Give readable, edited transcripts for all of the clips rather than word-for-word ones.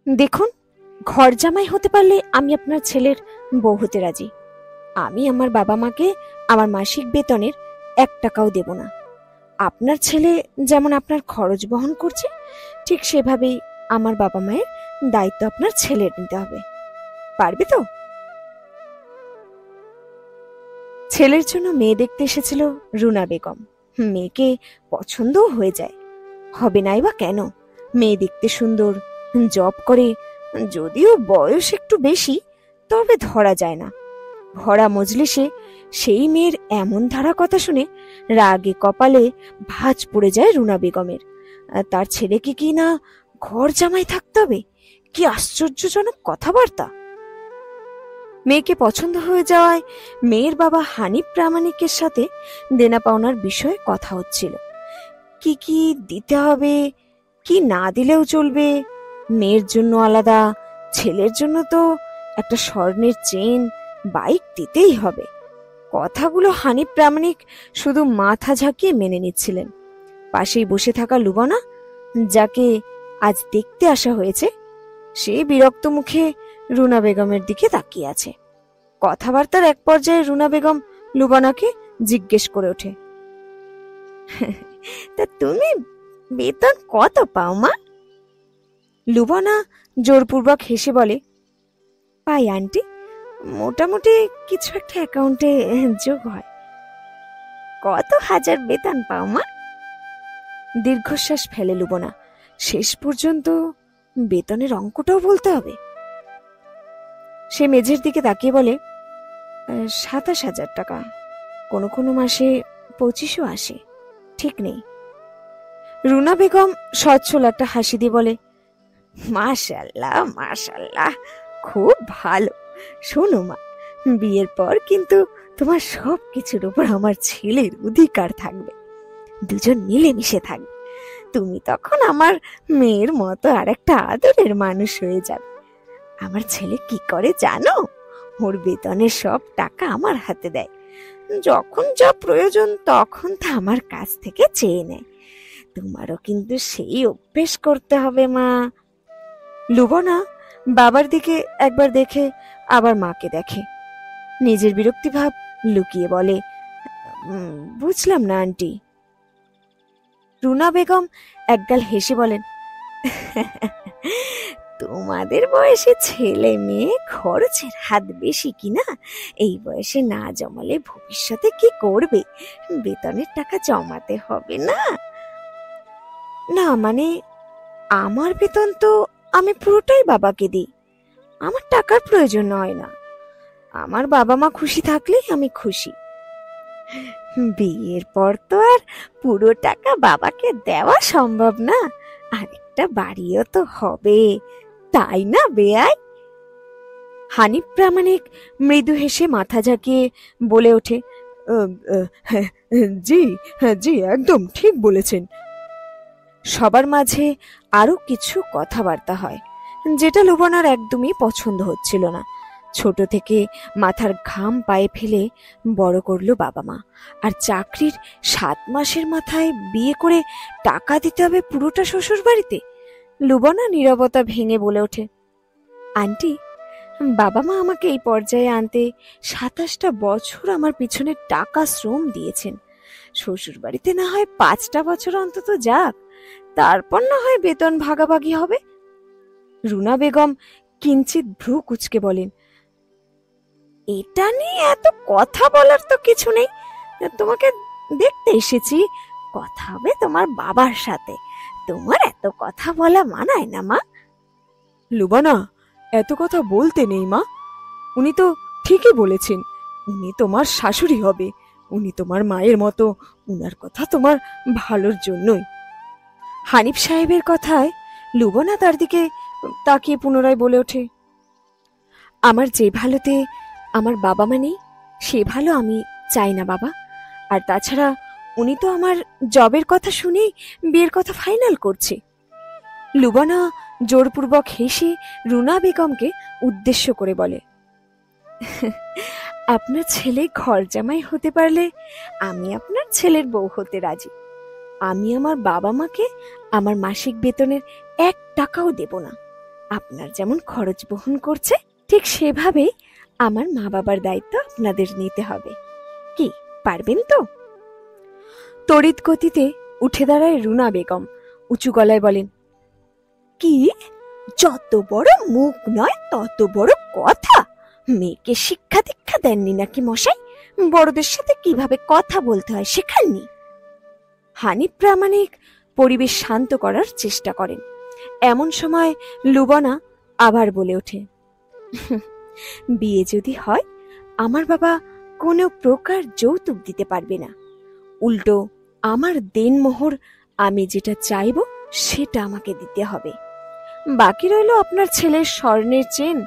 দেখুন, ঘর জামাই হতে পারলে আমি আপনার ছেলের বউ হতে রাজি। আমি আমার বাবা মাকে আমার মাসিক বেতনের 1 টাকাও দেব না। আপনার ছেলে যেমন আপনার খরচ বহন করছে, ঠিক সেভাবেই আমার বাবা মায়ের দায়িত্ব আপনার ছেলের নিতে হবে। পারবে তো? ছেলের জন্য মেয়ে দেখতে এসেছিল রুনা বেগম। মেয়েকে পছন্দও হয়ে যায়। হবে নাই বা কেন? মেয়ে দেখতে সুন্দর, জব করে, যদিও বয়স একটু বেশি, তবে ধরা যায় না। ভরা মজলিসে সেই মেয়ের এমন ধারা কথা শুনে রাগে কপালে ভাঁজ পড়ে যায় রুনা বেগমের। তার ছেলেকে কি না ঘর জামাই থাকতে হবে? কি আশ্চর্যজনক কথাবার্তা! মেয়েকে পছন্দ হয়ে যাওয়ায় মেয়ের বাবা হানিফ প্রামাণিকের সাথে দেনা পাওনার বিষয়ে কথা হচ্ছিল। কি কি দিতে হবে, কি না দিলেও চলবে, মেয়ের জন্য আলাদা, ছেলের জন্য তো একটা স্বর্ণের চেন, বাইক দিতেই হবে। কথাগুলো হানিফ প্রামাণিক শুধু মাথা ঝাঁকিয়ে মেনে নিচ্ছিলেন। পাশেই বসে থাকা লুবনা, যাকে আজ দেখতে আসা হয়েছে, সে বিরক্ত মুখে রুনা বেগমের দিকে তাকিয়ে আছে। কথাবার্তার এক পর্যায়ে রুনা বেগম লুবনাকে জিজ্ঞেস করে ওঠে, তা তুমি বেতন কত পাও মা? লুবনা জোরপূর্বক হেসে বলে, পাই আন্টি, মোটামুটি কিছু একটা অ্যাকাউন্টে যোগ হয়। কত হাজার বেতন পাও মা? দীর্ঘশ্বাস ফেলে লুবনা। শেষ পর্যন্ত বেতনের অঙ্কটাও বলতে হবে। সে মেঝের দিকে তাকিয়ে বলে, 27,000 টাকা, কোনো কোনো মাসে 25ও আসে, ঠিক নেই। রুনা বেগম সচ্ছল একটা হাসি দিয়ে বলে, মাশাল্লাহ মাশাল্লাহ, খুব ভালো। শোনো মা, বিয়ের পর কিন্তু তোমার সব কিছুর উপর আমার ছেলের অধিকার থাকবে। দুজন মিলেমিশে থাকবে। তুমি তখন আমার মেয়ের মতো আর একটা আদরের মানুষ হয়ে যাবে। আমার ছেলে কি করে জানো? ওর বেতনের সব টাকা আমার হাতে দেয়। যখন যা প্রয়োজন তখন তা আমার কাছ থেকে চেয়ে নেয়। তোমারও কিন্তু সেই অভ্যেস করতে হবে মা। লুবনা বাবার দিকে একবার দেখে আবার মাকে দেখে। নিজের বিরক্তি ভাব লুকিয়ে বলে, বুঝলাম না আন্টি। রুনা বেগম একগাল হেসে বলেন, তোমাদের বয়সে ছেলে মেয়ে খরচের হাত বেশি কিনা, এই বয়সে না জমালে ভবিষ্যতে কি করবে? বেতনের টাকা জমাতে হবে না? না মানে, আমার বেতন তো আমি পুরোটাই বাবাকে দিই। আমার টাকার প্রয়োজন হয় না। আমার বাবা মা খুশি থাকলেই আমি খুশি। বিয়ের পর তো আর পুরো টাকা বাবাকে দেওয়া সম্ভব না। আরেকটা বাড়িও তো হবে, তাই না বেয়াই? হানিফ প্রামাণিক মৃদু হেসে মাথা ঝাঁকিয়ে বলে ওঠে, জি, জি, একদম ঠিক বলেছেন। সবার মাঝে আরো কিছু কথাবার্তা হয়, যেটা লুবনার একদমই পছন্দ হচ্ছিল না। ছোট থেকে মাথার ঘাম পায়ে ফেলে বড় করলো বাবা মা, আর চাকরির 7 মাসের মাথায় বিয়ে করে টাকা দিতে হবে পুরোটা শ্বশুর বাড়িতে। লুবনা নীরবতা ভেঙে বলে ওঠে, আন্টি, বাবা মা আমাকে এই পর্যায়ে আনতে 27টা বছর আমার পিছনে টাকা শ্রম দিয়েছেন। শ্বশুর বাড়িতে না হয় 5টা বছর অন্তত যাক, তারপর না হয় বেতন ভাগাভাগি হবে। রুনা বেগম কিঞ্চিত ভ্রু কুঁচকে বলেন, এটা নিয়ে এত কথা বলার তো কিছু নেই। তোমাকে দেখতে এসেছি, কথা হবে তোমার বাবার সাথে। তোমার এত কথা বলা মানায় না মা। লুবনা, এত কথা বলতে নেই মা। উনি তো ঠিকই বলেছেন, উনি তোমার শাশুড়ি হবে। উনি তোমার মায়ের মতো, উনার কথা তোমার ভালোর জন্যই। হানিফ সাহেবের কথায় লুবনা তার দিকে তাকিয়ে পুনরায় বলে ওঠে, আমার যে ভালোতে আমার বাবা মা নেই, সে ভালো আমি চাই না বাবা। আর তাছাড়া উনি তো আমার জবের কথা শুনেই বিয়ের কথা ফাইনাল করছে। লুবনা জোরপূর্বক হেসে রুনা বেগমকে উদ্দেশ্য করে বলে, আপনার ছেলে ঘর জামাই হতে পারলে আমি আপনার ছেলের বউ হতে রাজি। আমি আমার বাবা মাকে আমার মাসিক বেতনের 1 টাকাও দেব না। আপনার যেমন খরচ বহন করছে, ঠিক সেভাবেই আমার মা বাবার দায়িত্ব আপনাদের নিতে হবে। কি পারবেন তো? তড়িৎ গতিতে উঠে দাঁড়ায় রুনা বেগম। উঁচু গলায় বলেন, কি? যত বড় মুখ নয় তত বড় কথা। মেয়েকে শিক্ষা দীক্ষা দেননি নাকি মশাই? বড়দের সাথে কিভাবে কথা বলতে হয় শেখাননি? হানিফ প্রামাণিক পরিবেশ শান্ত করার চেষ্টা করেন। এমন সময় লুবনা আবার বলে ওঠে, বিয়ে যদি হয় আমার বাবা কোনো প্রকার যৌতুক দিতে পারবে না। উল্টো আমার দেনমোহর আমি যেটা চাইব সেটা আমাকে দিতে হবে। বাকি রইল আপনার ছেলের স্বর্ণের চেন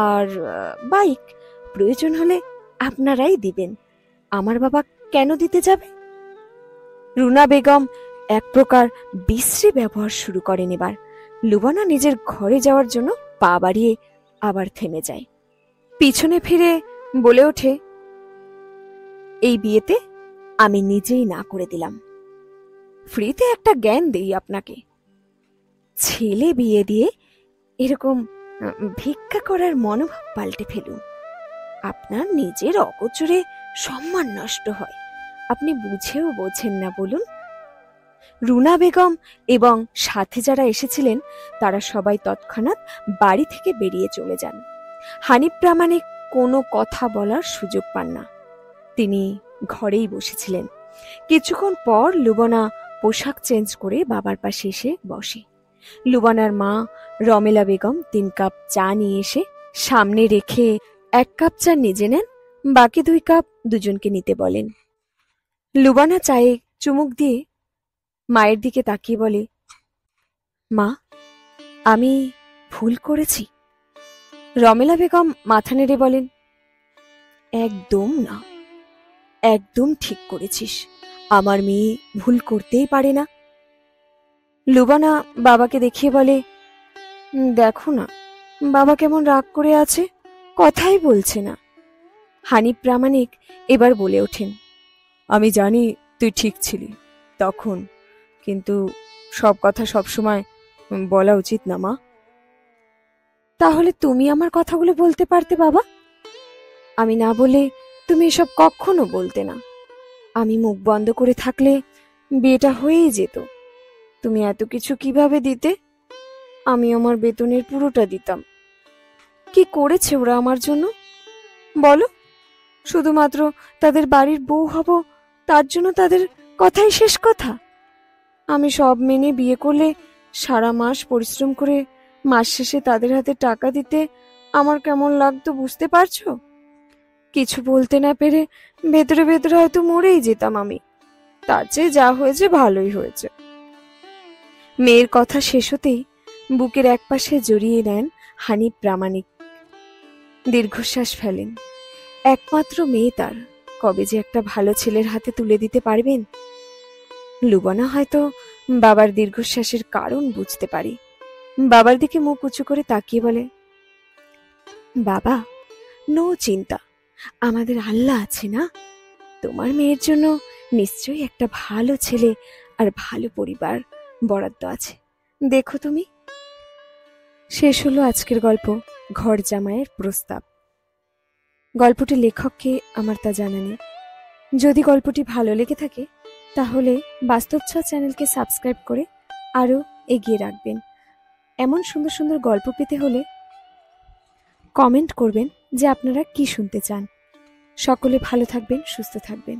আর বাইক। প্রয়োজন হলে আপনারাই দিবেন। আমার বাবা কেন দিতে যাবে? রুনা বেগম এক প্রকার বিশ্রী ব্যবহার শুরু করেন। এবার লুবনা নিজের ঘরে যাওয়ার জন্য পা বাড়িয়ে আবার থেমে যায়। পিছনে ফিরে বলে ওঠে, এই বিয়েতে আমি নিজেই না করে দিলাম। ফ্রিতে একটা জ্ঞান দেই আপনাকে। ছেলে বিয়ে দিয়ে এরকম ভিক্ষা করার মনোভাব পাল্টে ফেলুন। আপনার নিজের অগোচরে সম্মান নষ্ট হয়। আপনি বুঝেও বোঝেন না বলুন। রুনা বেগম এবং সাথে যারা এসেছিলেন তারা সবাই তৎক্ষণাৎ বাড়ি থেকে বেরিয়ে চলে যান। হানিফ প্রামাণিক কোনো কথা বলার সুযোগ পান না। তিনি ঘরেই বসেছিলেন। কিছুক্ষণ পর লুবনা পোশাক চেঞ্জ করে বাবার পাশে এসে বসে। লুবনার মা রমেলা বেগম 3 কাপ চা নিয়ে এসে সামনে রেখে 1 কাপ চা নিজে নেন, বাকি 2 কাপ দুজনকে নিতে বলেন। লুবনা চায়ে চুমুক দিয়ে মায়ের দিকে তাকিয়ে বলে, মা, আমি ভুল করেছি? রমেলা বেগম মাথা নেড়ে বলেন, একদম না, একদম ঠিক করেছিস। আমার মেয়ে ভুল করতেই পারে না। লুবনা বাবাকে দেখিয়ে বলে, দেখো না বাবা কেমন রাগ করে আছে, কথাই বলছে না। হানিফ প্রামাণিক এবার বলে ওঠেন, আমি জানি তুই ঠিক ছিলি তখন, কিন্তু সব কথা সবসময় বলা উচিত না মা। তাহলে তুমি আমার কথাগুলো বলতে পারতে বাবা। আমি না বলে তুমি এসব কখনো বলতে না। আমি মুখ বন্ধ করে থাকলে বিয়েটা হয়েই যেত। তুমি এত কিছু কিভাবে দিতে? আমি আমার বেতনের পুরোটা দিতাম। কি করেছে ওরা আমার জন্য বলো? শুধুমাত্র তাদের বাড়ির বউ হব তার জন্য তাদের কথাই শেষ কথা? আমি সব মেনে বিয়ে করলে সারা মাস পরিশ্রম করে মাস শেষে তাদের হাতে টাকা দিতে আমার কেমন লাগতো বুঝতে পারছো? কিছু বলতে না পেরে ভেতরে ভেতরে হয়তো মরেই যেতাম আমি। তার চেয়ে যা হয়েছে ভালোই হয়েছে। মেয়ের কথা শেষ হতেই বুকের একপাশে জড়িয়ে নেন হানিফ প্রামাণিক। দীর্ঘশ্বাস ফেলেন। একমাত্র মেয়ে তার, কবে যে একটা ভালো ছেলের হাতে তুলে দিতে পারবেন। লুবনা হয়তো বাবার দীর্ঘশ্বাসের কারণ বুঝতে পারে। বাবার দিকে মুখ উঁচু করে তাকিয়ে বলে, বাবা, নো চিন্তা, আমাদের আল্লাহ আছে না? তোমার মেয়ের জন্য নিশ্চয়ই একটা ভালো ছেলে আর ভালো পরিবার বরাদ্দ আছে, দেখো তুমি। শেষ হলো আজকের গল্প, ঘর জামাইয়ের প্রস্তাব। গল্পটির লেখককে আমার তা জানা নেই। যদি গল্পটি ভালো লেগে থাকে তাহলে বাস্তব ছোঁয়া চ্যানেলকে সাবস্ক্রাইব করে আরও এগিয়ে রাখবেন। এমন সুন্দর সুন্দর গল্প পেতে হলে কমেন্ট করবেন যে আপনারা কি শুনতে চান। সকলে ভালো থাকবেন, সুস্থ থাকবেন।